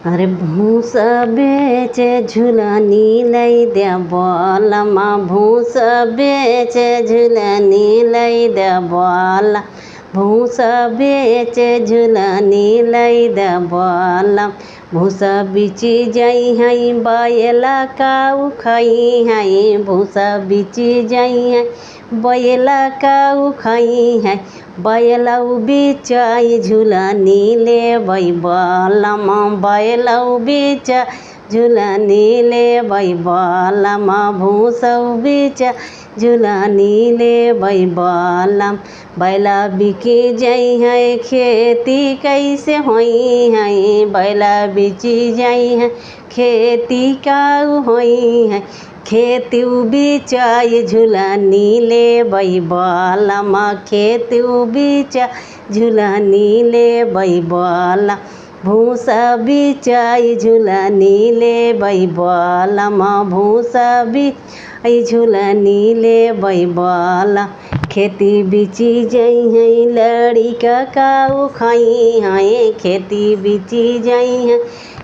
अरे भूस बेचे झुलनी लई दे बलमा भूस बेचे झुलनी लई दे बलम भूस बेचे झुलनी लई दे बलम भूस बिची जाई हई बैला काऊ खई हई भूस बिची जाई हई बैला काऊ खई है बैलऊ बिचाई झुलनी ले बलम बैलऊ बिचा झुलनी ले बलम भूसऊ बिचा झुलनी ले बलम बैला बिकी जाई है खेती कैसे होई है बैला बिची जाई है खेती काऊ होई है खेती बिचाई झुलनी ले बलम खेती बिचा झुलनी ले बलम भूसा बिचाई झुलनी ले बलम भूसा बिचाई झुलनी ले बलम खेती बिची जाई है लड़िका काऊ खाई है खेती बिची जाई है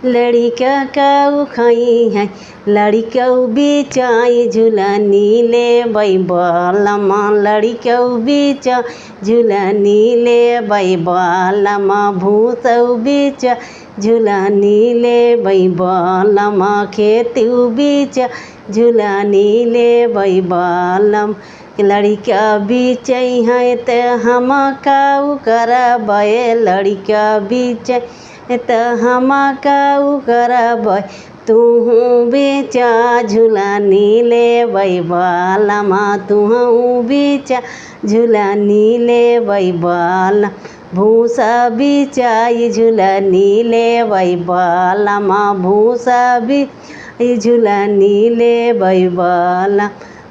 लड़िका काऊ खाई है लड़िकऊ बिचाई झुलनी ले बलम लड़िकऊ बिचा झुलनी ले बलम भूसऊ बिचा झुलनी ले बलम खेती बिचा झुलनी ले बलम लड़िका बिचई है त हम काऊ करबै लड़िका बिचई त हम काऊ करबै तुहू बिचा झुलनी ले बलम तुहू बिचा झुलनी ले बलम भूसा बिचाई झुलनी ले बलम भूसा बिचाई झुलनी ले बलम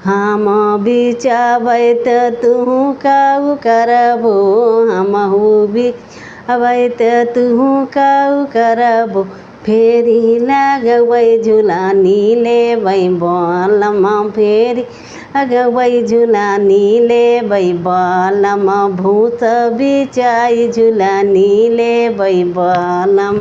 हम बिचाबै त तुहू काऊ करबो हमहू बिचाबै त तुहू काऊ करबो फेरी लगबै झुलनी ले बलम फेरी लगबै झुलनी ले बलम भूस बिचाई झुलनी ले बलम।